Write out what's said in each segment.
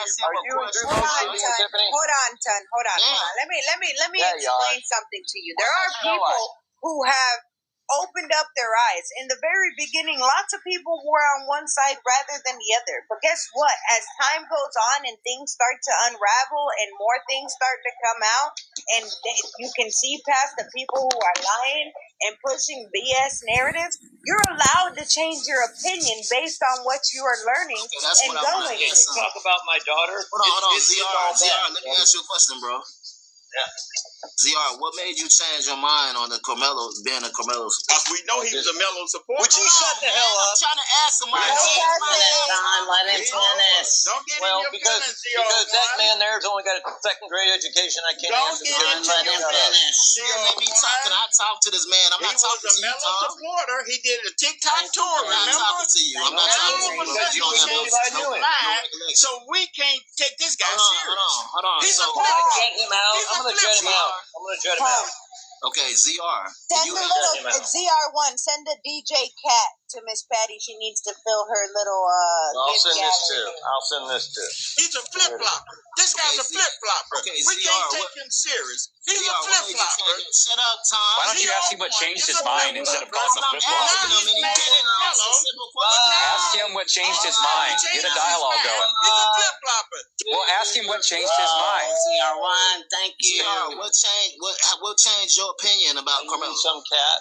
Hold on. Let me explain something to you. There are people who have opened up their eyes. In the very beginning, lots of people were on one side rather than the other. But guess what? As time goes on and things start to unravel and more things start to come out, and you can see past the people who are lying and pushing BS narratives, you're allowed to change your opinion based on what you are learning and going through. Talk about my daughter. Hold on, ZR, let me ask you a question, bro. Yeah. ZR, what made you change your mind on the Carmelo being a Carmelo supporter? We know he was a Melo supporter. Would you shut the hell up? I'm trying to ask somebody. Let him finish. Don't get in your because that man there's only got a second grade education. I can't answer the Let him finish. Let me talk. Can I talk to this man? I'm not talking to you, Melo supporter. He did a TikTok tour. I'm not talking to you. I'm not talking to you. Because you don't have no line. So we can't take this guy serious. Hold on. He's So, a flip-flop. I'm going to judge him out. okay, ZR. ZR1, send a DJ Cat to Miss Patty. She needs to fill her little I'll send this too. He's a flip-flopper. This guy's a flip-flopper. Okay, we can't take him serious. He's a flip-flopper. Shut up, Tom. Why don't you ask him what changed his mind instead of calling him a flip-flopper? Ask him what changed his mind. Get a dialogue going. He's a flip-flopper. Well, ask him what changed his mind. CR1, thank you. ZR, what changed your opinion about Carmelo? Some cat.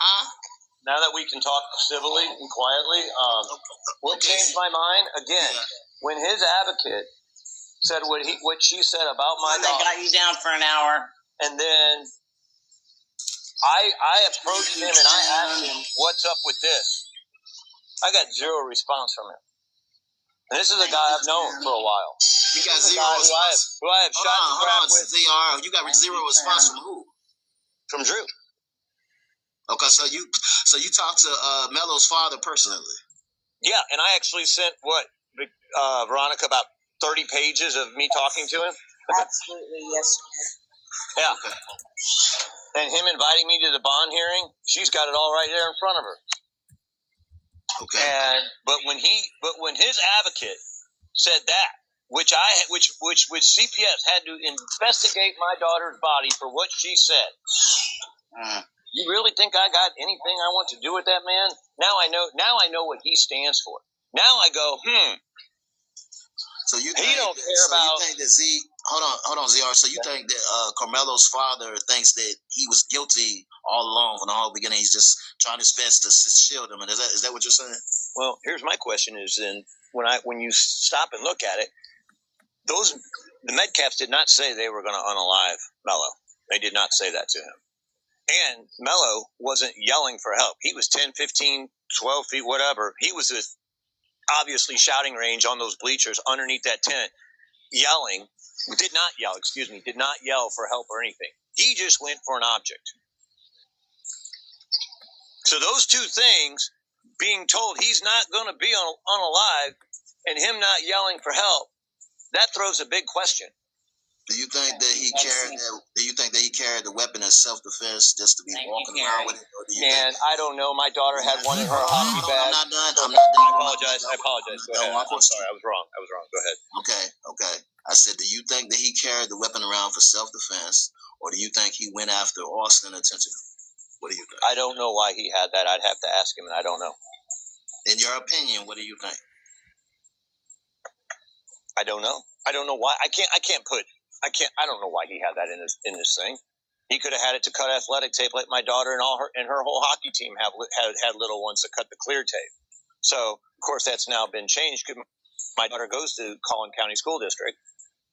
Huh? Now that we can talk civilly and quietly, what changed my mind again when his advocate said what she said about my They got you down for an hour, and then I approached him and I asked him, "What's up with this?" I got zero response from him. And this is a guy I've known for a while. You got zero response. Who I have shot the crap with. ZR, you got zero response from who? From Drew. Okay, so you talked to Melo's father personally. Yeah, and I actually sent Veronica about 30 pages of me talking to him. Absolutely, yes. Yeah. Okay. And him inviting me to the bond hearing, she's got it all right there in front of her. Okay. But when his advocate said that, which CPS had to investigate my daughter's body for what she said. You really think I got anything I want to do with that man? Now I know what he stands for. Now I go, So you he think, don't care about. You think that hold on, ZR. So you think that Carmelo's father thinks that he was guilty all along from the whole beginning? He's just trying his best to shield him. And is that what you're saying? Well, here's my question: is then when you stop and look at it, the Metcalfs did not say they were going to unalive Melo. They did not say that to him. And Melo wasn't yelling for help. He was 10, 15, 12 feet, whatever. He was obviously shouting range on those bleachers underneath that tent, yelling. Did not yell for help or anything. He just went for an object. So those two things, being told he's not going to be unalive and him not yelling for help, that throws a big question. Do you think that he carried the weapon as self-defense just to be walking around with it? Or do you I don't know. My daughter had one in her hockey bag. I'm not done. I apologize. Go ahead. I'm sorry. I was wrong. Go ahead. Okay. I said, do you think that he carried the weapon around for self-defense, or do you think he went after Austin intentionally? What do you think? I don't know why he had that. I'd have to ask him, and I don't know. In your opinion, what do you think? I don't know. I don't know why. I don't know why he had that in this thing. He could have had it to cut athletic tape, like my daughter and her whole hockey team had little ones that cut the clear tape. So of course that's now been changed. My daughter goes to Collin County School District,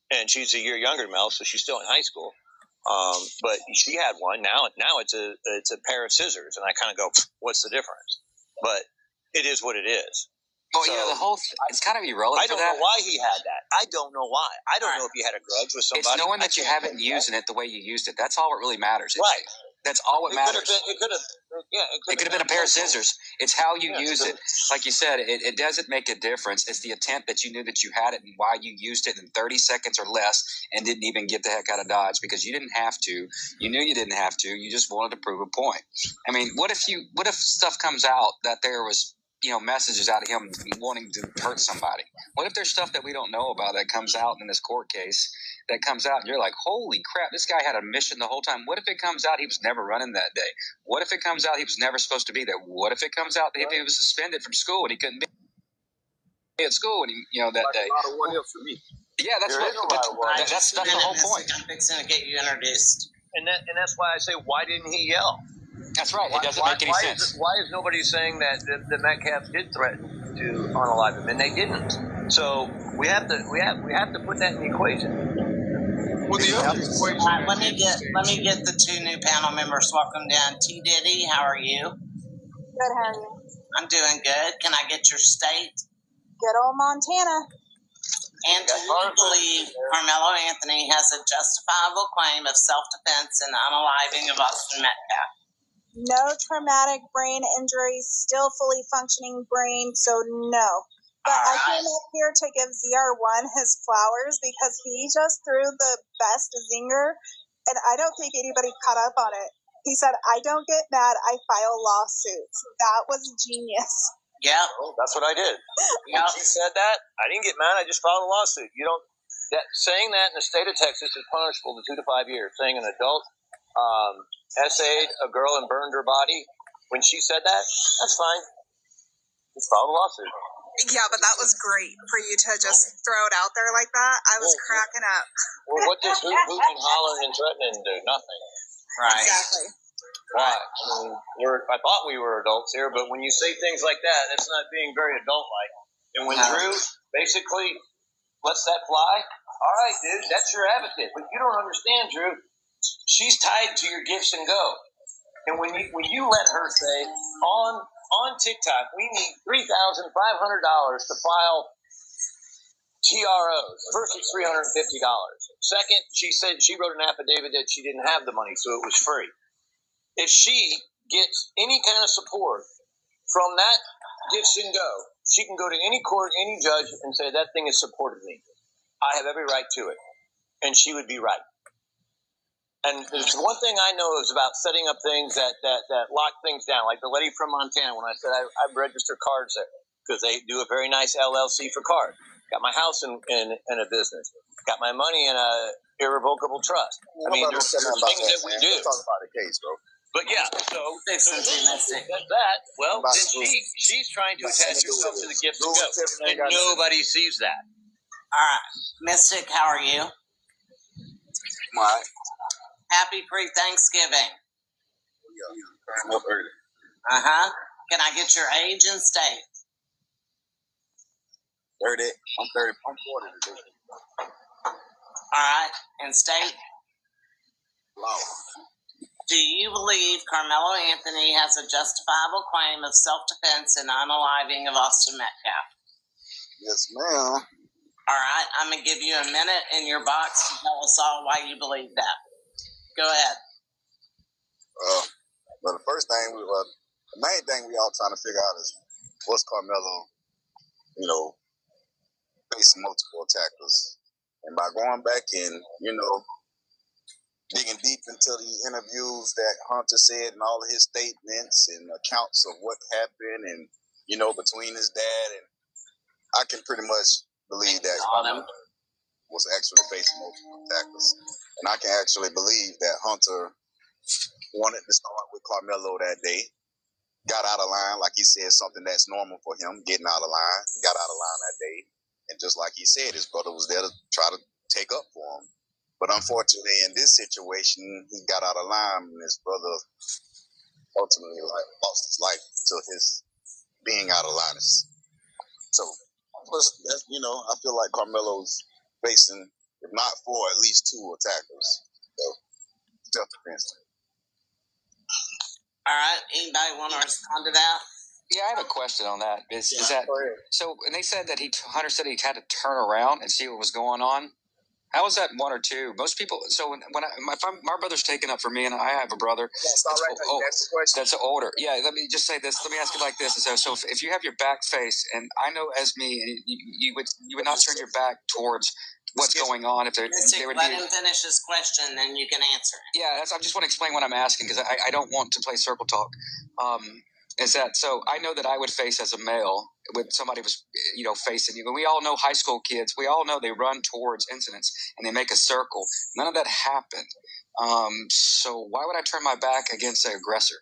and she's a year younger than Mel, so she's still in high school. But she had one. Now it's a pair of scissors, and I kind of go, what's the difference? But it is what it is. Oh, so, yeah, it's kind of irrelevant. I don't know why he had that. I don't know why. I don't know if he had a grudge with somebody. It's knowing that you haven't used it the way you used it. That's all what really matters. Right. That's all what matters. It could have been a pair of scissors. It's how you use it. Like you said, it doesn't make a difference. It's the attempt that you knew that you had it and why you used it in 30 seconds or less and didn't even get the heck out of Dodge because you didn't have to. You knew you didn't have to. You just wanted to prove a point. I mean, what if stuff comes out that there was messages out of him wanting to hurt somebody? What if there's stuff that we don't know about that comes out in this court case that comes out and you're like, holy crap, this guy had a mission the whole time. What if it comes out he was never running that day? What if it comes out he was never supposed to be there? What if it comes out that he was suspended from school and he couldn't be at school and that day? A lot of what ifs for me. Yeah, that's that's the whole point. I'm fixing to get you introduced. And that's why I say, why didn't he yell? That's right. It doesn't make any sense. Why is nobody saying that the Metcalfs did threaten to unalive him, and they didn't? So we have to put that in the equation. Well, the other equation. All right, let me get the two new panel members. Welcome down. T. Diddy, how are you? Good, how are you? I'm doing good. Can I get your state? Good old Montana. And do you believe Carmelo Anthony has a justifiable claim of self-defense and unaliving of Austin Metcalf? No traumatic brain injuries, still fully functioning brain, so no. But I came up here to give ZR1 his flowers because he just threw the best zinger, and I don't think anybody caught up on it. He said, I don't get mad, I file lawsuits. That was genius. Yeah. Well, that's what I did. When she said that, I didn't get mad, I just filed a lawsuit. Saying that in the state of Texas is punishable to 2 to 5 years. Saying an adult essayed a girl and burned her body, when she said that, that's fine. Just filed a lawsuit. Yeah, but that was great for you to just throw it out there like that. I was cracking up. Well, what does hoop and hollering and threatening do? Nothing. Right. Exactly. Why? I mean, I thought we were adults here, but when you say things like that, that's not being very adult-like. And when Drew basically lets that fly, all right, dude, that's your advocate. But you don't understand, Drew. She's tied to your gifts and go. And when you let her say, on TikTok, we need $3,500 to file TROs. First, it's $350. Second, she said she wrote an affidavit that she didn't have the money, so it was free. If she gets any kind of support from that gifts and go, she can go to any court, any judge, and say that thing has supported me. I have every right to it. And she would be right. And there's one thing I know is about setting up things that lock things down. Like the lady from Montana, when I said I've registered cards there because they do a very nice LLC for cards. Got my house in a business. Got my money in a irrevocable trust. I mean, there's things that we do. Let's talk about the case, bro. But yeah, so that, well, then she's trying to attach herself to the gifts and ghosts, and nobody sees that. All right. Mystic, how are you? All right. Happy pre-Thanksgiving. Up early. Can I get your age and state? 30. I'm 30. I'm 40 today. All right. And state? Wow. Do you believe Carmelo Anthony has a justifiable claim of self-defense and unaliving of Austin Metcalf? Yes, ma'am. All right. I'm going to give you a minute in your box to tell us all why you believe that. Go ahead. But the first thing, the main thing we all trying to figure out is what's Carmelo, facing multiple attackers. And by going back and, digging deep into the interviews that Hunter said and all of his statements and accounts of what happened and, between his dad, and I can pretty much believe that Carmelo was actually facing multiple attackers. And I can actually believe that Hunter wanted to start with Carmelo that day, got out of line, like he said, something that's normal for him, getting out of line, got out of line that day. And just like he said, his brother was there to try to take up for him. But unfortunately, in this situation, he got out of line, and his brother ultimately lost his life to his being out of line. So, I feel like Carmelo's facing, if not 4, at least 2 attackers. So, self-defense. All right. Anybody want to respond to that? Yeah, I have a question on that. Is that so? And they said that Hunter said he had to turn around and see what was going on. How was that 1 or 2? Most people. So when my brother's taken up for me, and I have a brother that's older. Yeah, let me just say this. Let me ask it like this. So if you have your back face, and I know as me, you would not turn your back towards what's going on. If they would let him finish his question, then you can answer it. Yeah, I just want to explain what I'm asking because I don't want to play circle talk. is that so? I know that I would face as a male when somebody was, facing you. We all know high school kids. We all know they run towards incidents and they make a circle. None of that happened. So why would I turn my back against the aggressor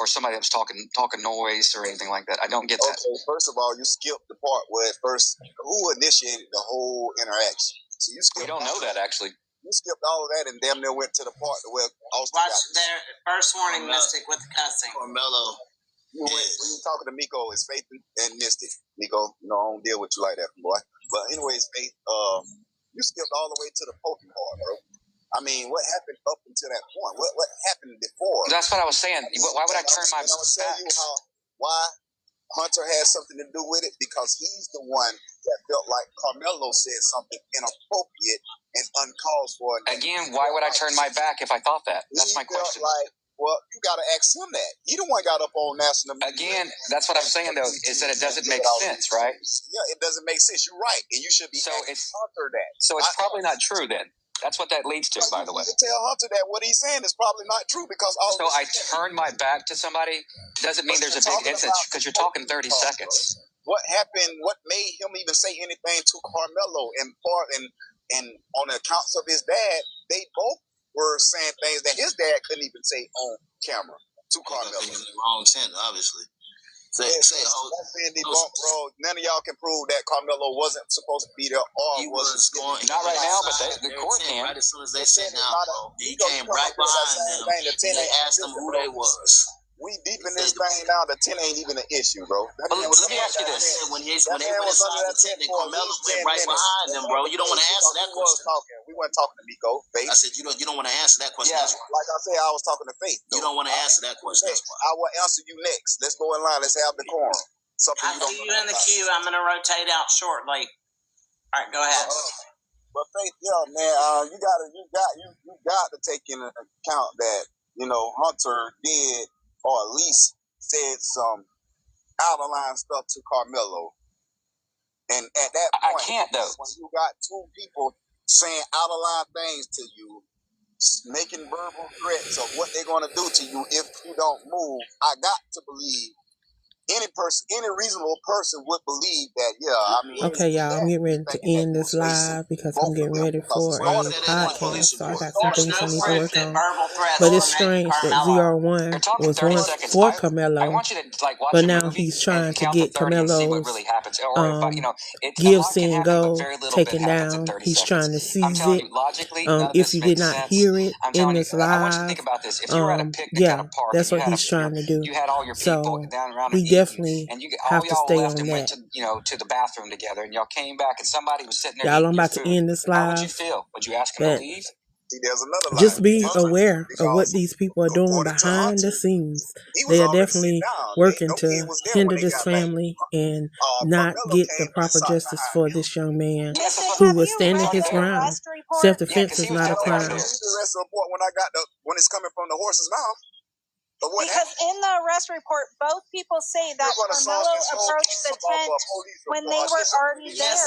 or somebody that was talking noise or anything like that? I don't get that. Okay, first of all, you skipped the part where who initiated the whole interaction. So you skipped. We don't know that actually. You skipped all of that and damn near went to the part where Austin Watch their first warning, Mystic, with the cussing. Carmelo. when you're talking to Miko, it's Faith and Mystic. Miko, I don't deal with you like that, boy. But anyways, Faith, you skipped all the way to the poking part, bro. I mean, what happened up until that point? What happened before? That's what I was saying. Why would I turn my back? I'm gonna tell you why Hunter has something to do with it, because he's the one that felt like Carmelo said something inappropriate and uncalled for. Again, why would I turn my back if I thought that? That's my question. Well, you got to ask him that. He the one got up on national media. Again, that's what I'm saying, though, is that it doesn't make sense, right? Yeah, it doesn't make sense. You're right, and you should be asking Hunter that. So it's probably not true then. That's what that leads to, by the way. You tell Hunter that what he's saying is probably not true because So I turn my back to somebody doesn't mean there's a big incident because you're talking 30 seconds. What happened? What made him even say anything to Carmelo? And on the accounts of his dad, they both were saying things that his dad couldn't even say on camera to Carmelo. In the wrong tent, obviously. Say, bro. None of y'all can prove that Carmelo wasn't supposed to be there or he was going. Not right now, but the court can. Right as soon as they sat down, he came right behind them. They asked them who they was. We deep in this thing now. The 10 ain't even an issue, bro. Let me ask you this: when they went inside the tent, Carmelo went right behind them, bro. You don't want to answer that question. We weren't talking to Miko. I said you don't want to answer that question. Yeah, like I said, I was talking to Faith. You don't want to answer that question. I will answer you next. Let's go in line. Let's have the quorum. I see you in the queue. I'm going to rotate out shortly. All right, go ahead. But Faith, man, you got to take into account that Hunter did, or at least said some out of line stuff to Carmelo. And at that point, I can't though. When you got two people saying out of line things to you, making verbal threats of what they're going to do to you if you don't move, I got to believe any reasonable person would believe that. Okay, y'all, I'm getting ready to end this live because I'm getting ready for a podcast, so I got some things I need to work on. But it's strange that ZR1 was once for Carmelo, but now he's trying to get Carmelo's give, send, go taken down. He's trying to seize it. If you did not hear it in this live, yeah, that's what he's trying to do. So we definitely have to stay on that. To the bathroom together, and y'all came back, and somebody was sitting there. Y'all, I'm about to end this live. How would you feel? Would you ask him to leave? Just be aware of what these people are doing behind the scenes. They are definitely working to hinder this family and not get the proper justice for this young man who was standing his ground. Self-defense is not a crime. When it's coming from the horse's mouth. Because in the arrest report, both people say that Carmelo approached the tent when they were already there.